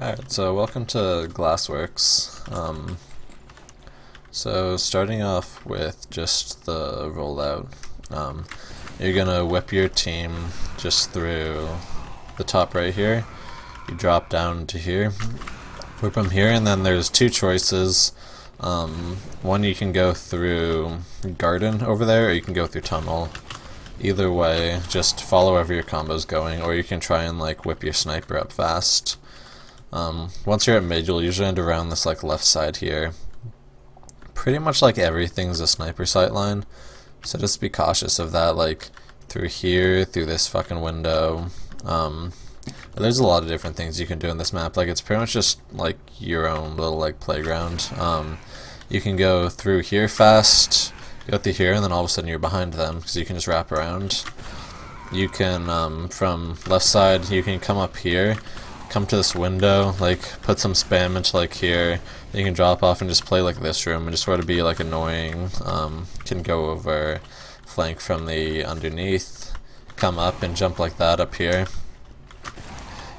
Alright, so welcome to Glassworks. So starting off with just the rollout, you're gonna whip your team just through the top right here. You drop down to here, whip them here, and then there's two choices. One, you can go through garden over there, or you can go through tunnel. Either way, just follow wherever your combo's going, or you can try and like whip your sniper up fast. Once you're at mid, you'll usually end around this like left side here. Pretty much like everything's a sniper sight line, so just be cautious of that, like through here, through this fucking window. There's a lot of different things you can do in this map. Like it's pretty much just like your own little like playground. You can go through here fast, go through here, and then all of a sudden you're behind them because you can just wrap around. You can from left side, you can come up here, come to this window, like put some spam into like here. You can drop off and just play like this room and just sort of be like annoying. Can go over flank from the underneath, come up and jump like that up here.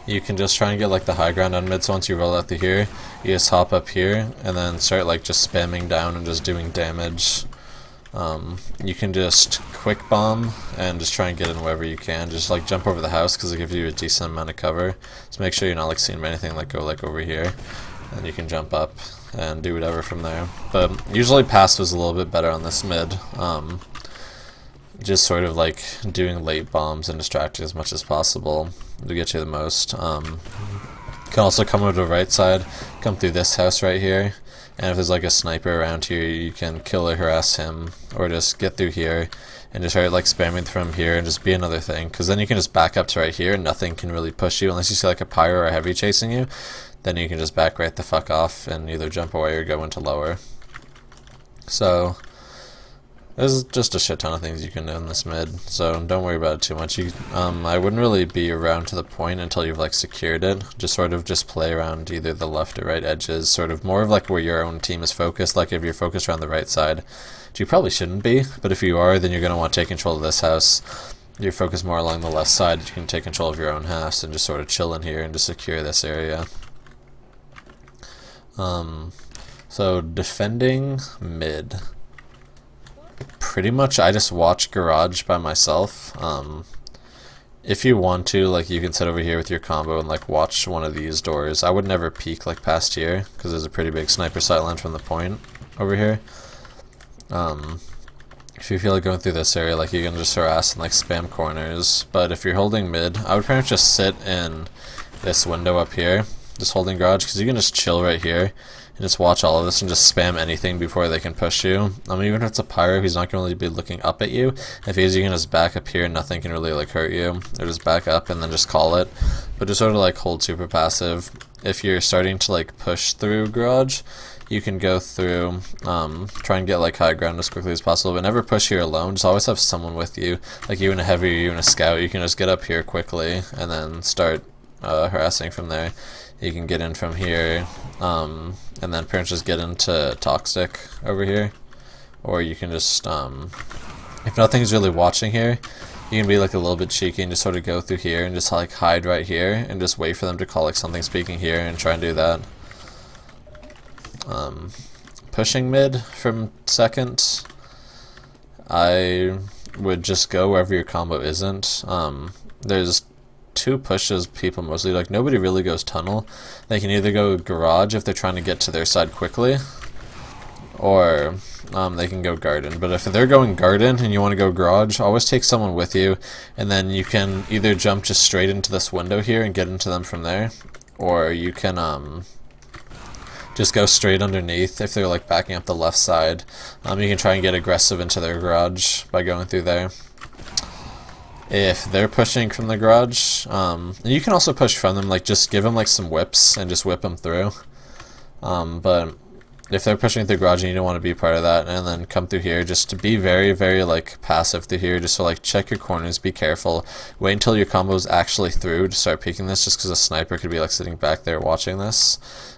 You can just try and get like the high ground on mid, so once you roll out through here, you just hop up here and then start like just spamming down and just doing damage. You can just quick bomb and just try and get in wherever you can. Just like jump over the house because it gives you a decent amount of cover. So make sure you're not like seeing anything, like go like over here, and you can jump up and do whatever from there. But usually passive is a little bit better on this mid. Just sort of like doing late bombs and distracting as much as possible to get you the most. You can also come over to the right side, come through this house right here. And if there's like a sniper around here, you can kill or harass him, or just get through here and just start like spamming from here and just be another thing. Because then you can just back up to right here and nothing can really push you unless you see like a pyro or a heavy chasing you. Then you can just back right the fuck off and either jump away or go into lower. So there's just a shit ton of things you can do in this mid, so don't worry about it too much. I wouldn't really be around to the point until you've like secured it. Just sort of just play around either the left or right edges, sort of more of like where your own team is focused. Like if you're focused around the right side, which you probably shouldn't be, but if you are, then you're going to want to take control of this house. You're focused more along the left side, you can take control of your own house and just sort of chill in here and just secure this area. So defending mid. Pretty much I just watch garage by myself. If you want to, like you can sit over here with your combo and like watch one of these doors. I would never peek like past here because there's a pretty big sniper sight line from the point over here. If you feel like going through this area, like you can just harass and like spam corners. But if you're holding mid, I would pretty much just sit in this window up here, just holding garage, because you can just chill right here and just watch all of this and just spam anything before they can push you. Even if it's a pyro, he's not going to really be looking up at you. If he is, you can just back up here and nothing can really like hurt you. Or just back up and then just call it. But just sort of like hold super passive. If you're starting to like push through garage, you can go through, try and get like high ground as quickly as possible, but never push here alone. Just always have someone with you. Like you and a heavy or you and a scout, you can just get up here quickly and then start harassing from there. You can get in from here, and then pretty much just get into toxic over here, or you can just, if nothing's really watching here, you can be like a little bit cheeky and just sort of go through here and just like hide right here and just wait for them to call like something speaking here and try and do that. Pushing mid from second, I would just go wherever your combo isn't. There's two pushes people mostly, like nobody really goes tunnel. They can either go garage if they're trying to get to their side quickly, or they can go garden. But if they're going garden and you want to go garage, always take someone with you, and then you can either jump just straight into this window here and get into them from there, or you can just go straight underneath if they're like backing up the left side. You can try and get aggressive into their garage by going through there. If they're pushing from the garage, you can also push from them, like just give them like some whips and just whip them through. But if they're pushing through the garage and you don't want to be part of that, and then come through here, just to be very, very like passive through here, just to like check your corners, be careful, wait until your combo's actually through to start peeking this, just because a sniper could be like sitting back there watching this.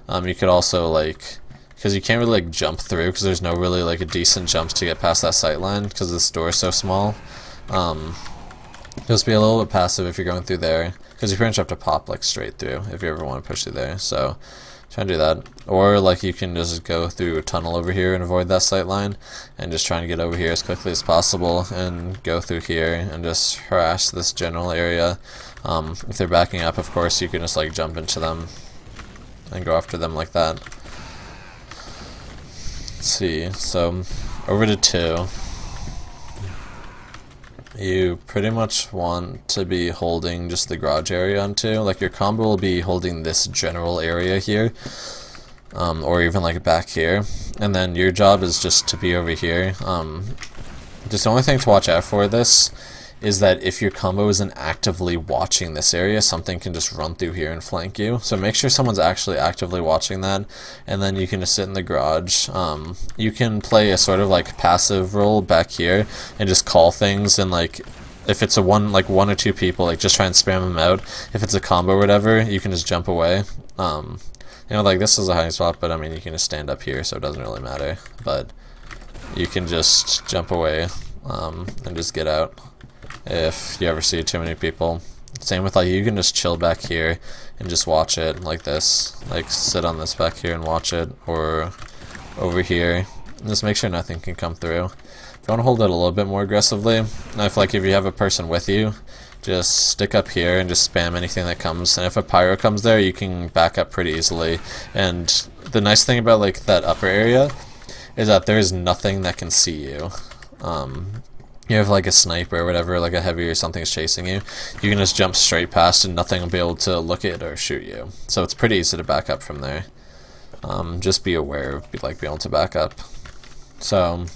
You could also like, because you can't really like jump through, because there's no really like a decent jumps to get past that sight line, because this door is so small. Just be a little bit passive if you're going through there, because because you pretty much have to pop like straight through if you ever want to push through there. So try and do that, or like you can just go through a tunnel over here and avoid that sight line, and just try and get over here as quickly as possible and go through here and just harass this general area. If they're backing up, of course, you can just like jump into them and go after them like that. Let's see, so over to 2. You pretty much want to be holding just the garage area on 2. Like your combo will be holding this general area here, or even like back here, and then your job is just to be over here. Just the only thing to watch out for this is that if your combo isn't actively watching this area, something can just run through here and flank you. So make sure someone's actually actively watching that, and then you can just sit in the garage. You can play a sort of like passive role back here and just call things, and like if it's a one or two people, like just try and spam them out. If it's a combo or whatever, you can just jump away. You know, like this is a hiding spot, but I mean you can just stand up here, so it doesn't really matter. But you can just jump away and just get out if you ever see too many people. Same with like you can just chill back here and just watch it like this, like sit on this back here and watch it, or over here. Just make sure nothing can come through. If you want to hold it a little bit more aggressively, if you have a person with you, just stick up here and just spam anything that comes, and if a pyro comes there, you can back up pretty easily. And the nice thing about like that upper area is that there's nothing that can see you. You have like a sniper or whatever, like a heavy or something is chasing you, you can just jump straight past and nothing will be able to look at or shoot you. So it's pretty easy to back up from there. Just be aware of being able to back up. So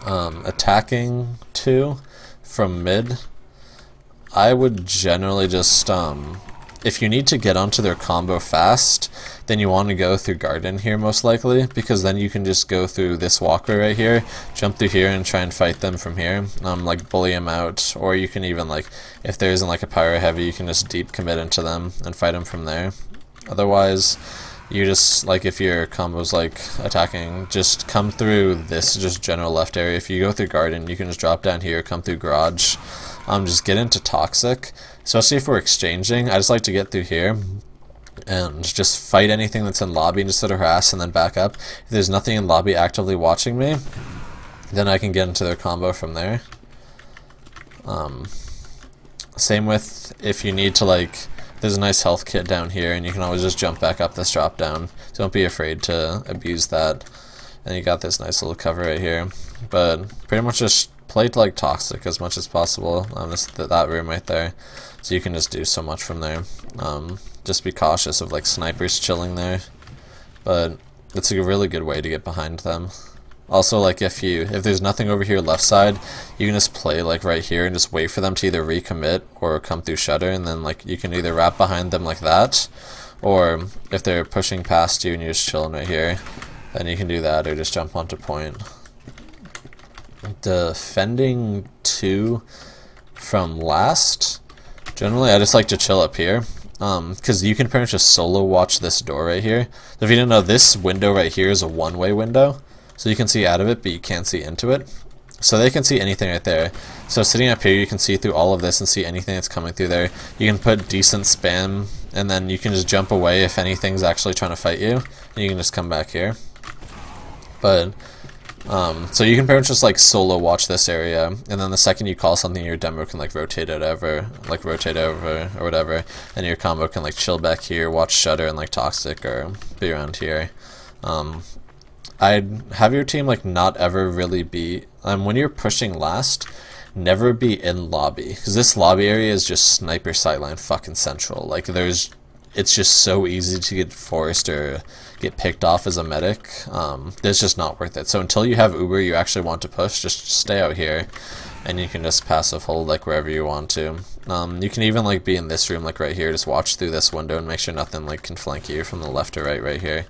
attacking 2 from mid, I would generally just if you need to get onto their combo fast, then you want to go through garden here most likely, because then you can just go through this walkway right here, jump through here and try and fight them from here, like bully them out, or you can even like, if there isn't like a pyro heavy, you can just deep commit into them and fight them from there. Otherwise, you just, like if your combo's like attacking, just come through this just general left area. If you go through garden, you can just drop down here, come through garage, just get into toxic, especially if we're exchanging. I just like to get through here and just fight anything that's in lobby and just sort of harass and then back up. If there's nothing in lobby actively watching me, then I can get into their combo from there. Same with if you need to, like, there's a nice health kit down here and you can always just jump back up this drop down, so don't be afraid to abuse that. And you got this nice little cover right here, but pretty much just play to like toxic as much as possible. That room right there, so you can just do so much from there. Just be cautious of like snipers chilling there, but it's a really good way to get behind them. Also, like if there's nothing over here left side, you can just play like right here and just wait for them to either recommit or come through shutter, and then like you can either wrap behind them like that, or if they're pushing past you and you're just chilling right here, then you can do that, or just jump onto point. Defending 2 from last, generally I just like to chill up here, because you can pretty much just solo watch this door right here. So if you didn't know, this window right here is a one-way window, so you can see out of it but you can't see into it, so they can see anything right there. So sitting up here, you can see through all of this and see anything that's coming through there. You can put decent spam, and then you can just jump away if anything's actually trying to fight you, and you can just come back here. But so you can pretty much just like solo watch this area, and then the second you call something, your demo can like rotate over or whatever, and your combo can like chill back here, watch shutter and like toxic, or be around here. I'd have your team like not ever really be, when you're pushing last, never be in lobby, because this lobby area is just sniper sightline fucking central. Like it's just so easy to get forced or get picked off as a medic. It's just not worth it. So until you have Uber you actually want to push, just stay out here, and you can just passive hold like wherever you want to. You can even like be in this room like right here, just watch through this window and make sure nothing like can flank you from the left or right here.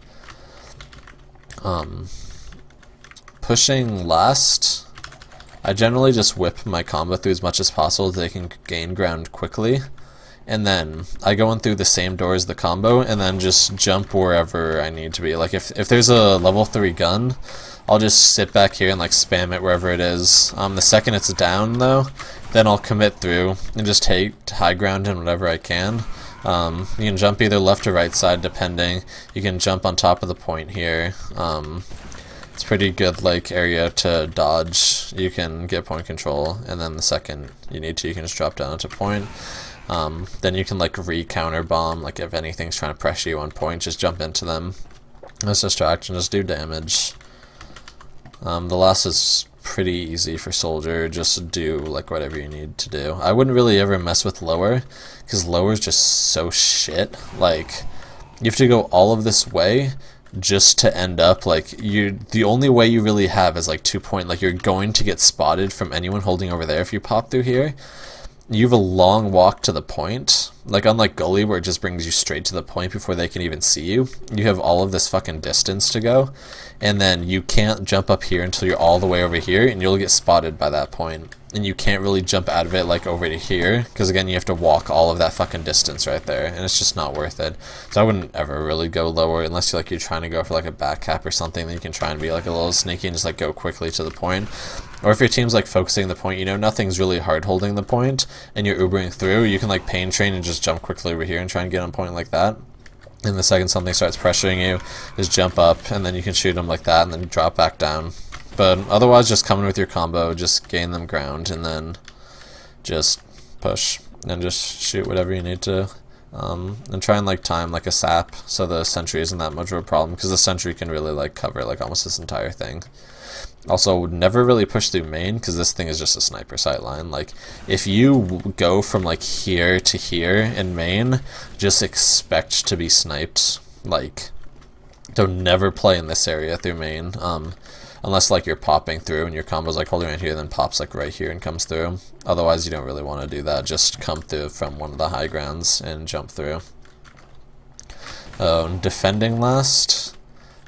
Pushing last, I generally just whip my combo through as much as possible so they can gain ground quickly, and then I go in through the same door as the combo and then just jump wherever I need to be. Like if there's a level 3 gun, I'll just sit back here and like spam it wherever it is. The second it's down though, then I'll commit through and just take high ground in whatever I can. You can jump either left or right side depending. You can jump on top of the point here. It's pretty good like area to dodge. You can get point control, and then the second you need to, you can just drop down to point. Then you can like re-counter bomb, like if anything's trying to pressure you on point, just jump into them. This distraction, just do damage. The last is pretty easy for soldier, just do like whatever you need to do. I wouldn't really ever mess with lower, because lower is just so shit. Like, you have to go all of this way just to end up like the only way you really have is like 2 point, like you're going to get spotted from anyone holding over there if you pop through here. You have a long walk to the point, like unlike Gully where it just brings you straight to the point before they can even see you. You have all of this fucking distance to go, and then you can't jump up here until you're all the way over here, and you'll get spotted by that point. And you can't really jump out of it like over to here, because again you have to walk all of that fucking distance right there, and it's just not worth it. So I wouldn't ever really go lower unless you're trying to go for like a back cap or something. Then you can try and be like a little sneaky and just like go quickly to the point. Or if your team's like focusing the point, you know nothing's really hard holding the point, and you're Ubering through, you can like pain train and just jump quickly over here and try and get on point like that. And the second something starts pressuring you, is jump up, and then you can shoot them like that, and then drop back down. But otherwise, just come in with your combo, just gain them ground, and then just push, and just shoot whatever you need to. And try and like time like a sap, so the sentry isn't that much of a problem, because the sentry can really like cover like almost this entire thing. Also, would never really push through main, because this thing is just a sniper sightline. Like, if you go from like here to here in main, just expect to be sniped. Like, don't never play in this area through main. Unless like you're popping through and your combo's like holding right here, then pops like right here and comes through. Otherwise, you don't really want to do that. Just come through from one of the high grounds and jump through. Defending last.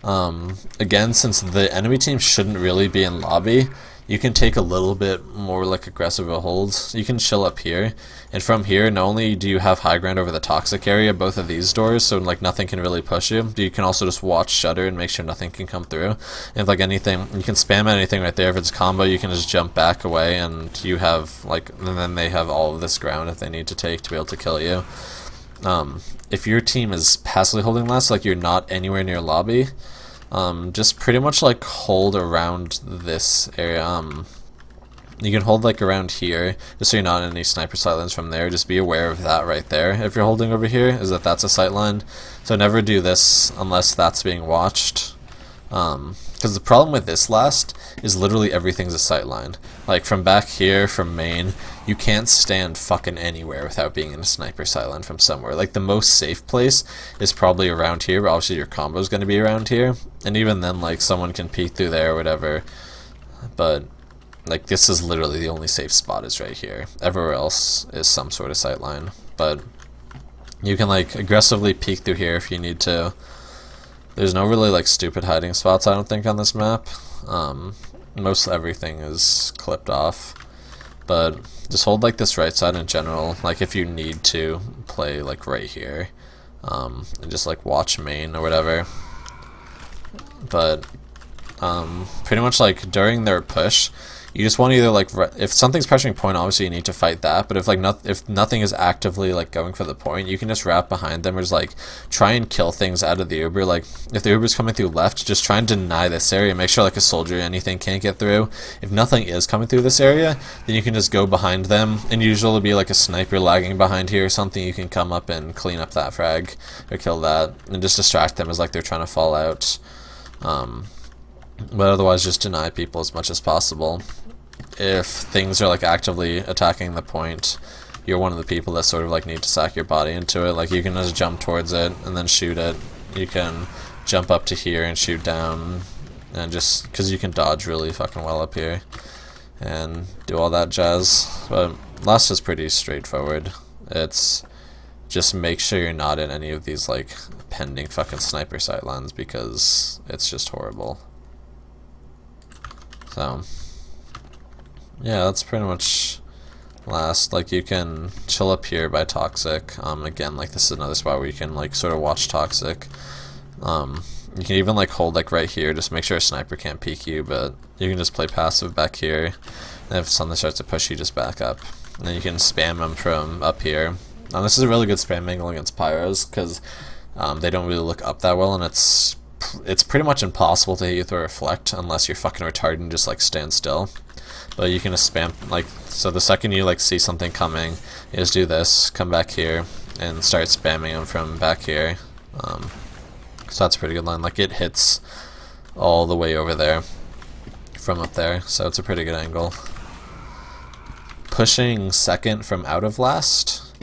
Again, since the enemy team shouldn't really be in lobby, you can take a little bit more like aggressive a hold. You can chill up here, and from here, not only do you have high ground over the toxic area, both of these doors, so like nothing can really push you, but you can also just watch shutter and make sure nothing can come through. And if like anything, you can spam anything right there. If it's combo, you can just jump back away, and you have like, and then they have all of this ground if they need to take to be able to kill you. If your team is passively holding last, like you're not anywhere near lobby, just pretty much like hold around this area. You can hold like around here, just so you're not in any sniper sightlines from there. Just be aware of that right there. If you're holding over here, is that's a sightline. So never do this unless that's being watched. Because the problem with this last is literally everything's a sightline. Like from back here, from main, you can't stand fucking anywhere without being in a sniper sightline from somewhere. Like the most safe place is probably around here, but obviously your combo is going to be around here. And even then, like someone can peek through there or whatever. But like this is literally the only safe spot is right here. Everywhere else is some sort of sightline. But you can like aggressively peek through here if you need to. There's no really like stupid hiding spots, I don't think, on this map. Most everything is clipped off, but just hold like this right side in general, like if you need to play like right here, and just like watch main or whatever. But pretty much like during their push, you just want to either like, if something's pressuring point, obviously you need to fight that, but if like if nothing is actively like going for the point, you can just wrap behind them or just like try and kill things out of the Uber. Like if the Uber's coming through left, just try and deny this area, make sure like a soldier or anything can't get through. If nothing is coming through this area, then you can just go behind them, and usually it'll be like a sniper lagging behind here or something. You can come up and clean up that frag or kill that and just distract them as like they're trying to fall out. But otherwise just deny people as much as possible. If things are like actively attacking the point, you're one of the people that sort of like need to sack your body into it. Like you can just jump towards it and then shoot it. You can jump up to here and shoot down, and just because you can dodge really fucking well up here and do all that jazz. But last is pretty straightforward. It's just make sure you're not in any of these like pending fucking sniper sightlines, because it's just horrible. So yeah, that's pretty much last. Like you can chill up here by toxic. Again, like this is another spot where you can like sort of watch toxic. You can even like hold like right here, just make sure a sniper can't peek you, but you can just play passive back here, and if something starts to push you, just back up. And then you can spam them from up here. And this is a really good spam angle against pyros, because they don't really look up that well, and it's pretty much impossible to hit you through a reflect unless you're fucking retarded and just like stand still. But you can just spam, like, so the second you like see something coming, you just do this, come back here, and start spamming them from back here. So that's a pretty good line. Like, it hits all the way over there from up there, so it's a pretty good angle. Pushing second from out of last,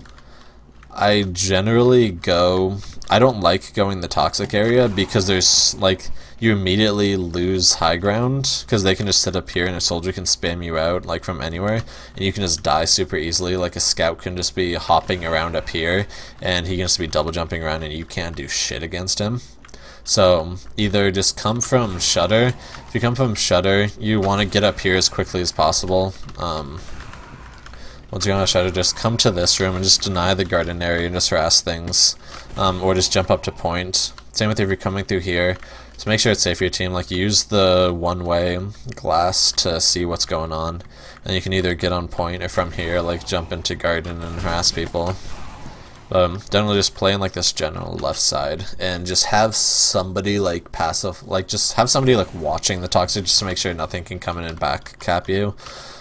I generally go, I don't like going the toxic area because there's like, you immediately lose high ground because they can just sit up here and a soldier can spam you out like from anywhere, and you can just die super easily. Like a scout can just be hopping around up here and he can just be double jumping around and you can't do shit against him. So either just come from shutter. If you come from shutter, you want to get up here as quickly as possible. Once you're on a shutter, just come to this room and just deny the garden area and just harass things, or just jump up to point. Same with if you're coming through here. So make sure it's safe for your team. Like, use the one-way glass to see what's going on, and you can either get on point or from here, like jump into garden and harass people. Generally just play in like this general left side and just have somebody like passive, like just have somebody like watching the toxic just to make sure nothing can come in and back cap you.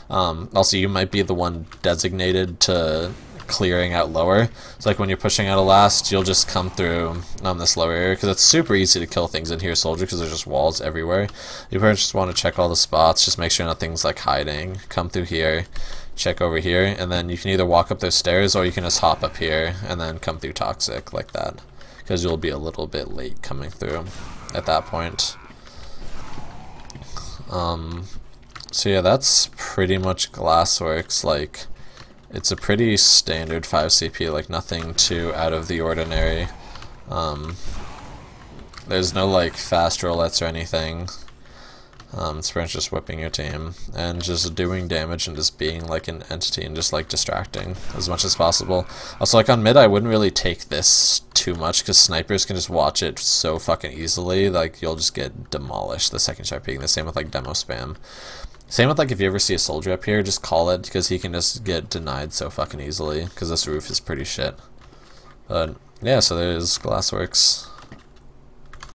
Also, you might be the one designated to clearing out lower. So like when you're pushing out a last, you'll just come through on this lower area because it's super easy to kill things in here, soldier, because there's just walls everywhere. You probably just want to check all the spots, just make sure nothing's like hiding. Come through here, check over here, and then you can either walk up those stairs or you can just hop up here and then come through toxic like that, because you'll be a little bit late coming through at that point. So yeah, that's pretty much Glassworks. Like, it's a pretty standard 5 CP, like nothing too out of the ordinary. There's no like fast roulettes or anything. It's pretty much just whipping your team and just doing damage and just being like an entity and just like distracting as much as possible. Also, like on mid, I wouldn't really take this too much because snipers can just watch it so fucking easily. Like, you'll just get demolished the second you start peeking. The same with like demo spam. Same with like if you ever see a soldier up here, just call it because he can just get denied so fucking easily because this roof is pretty shit. But yeah, so there's Glassworks.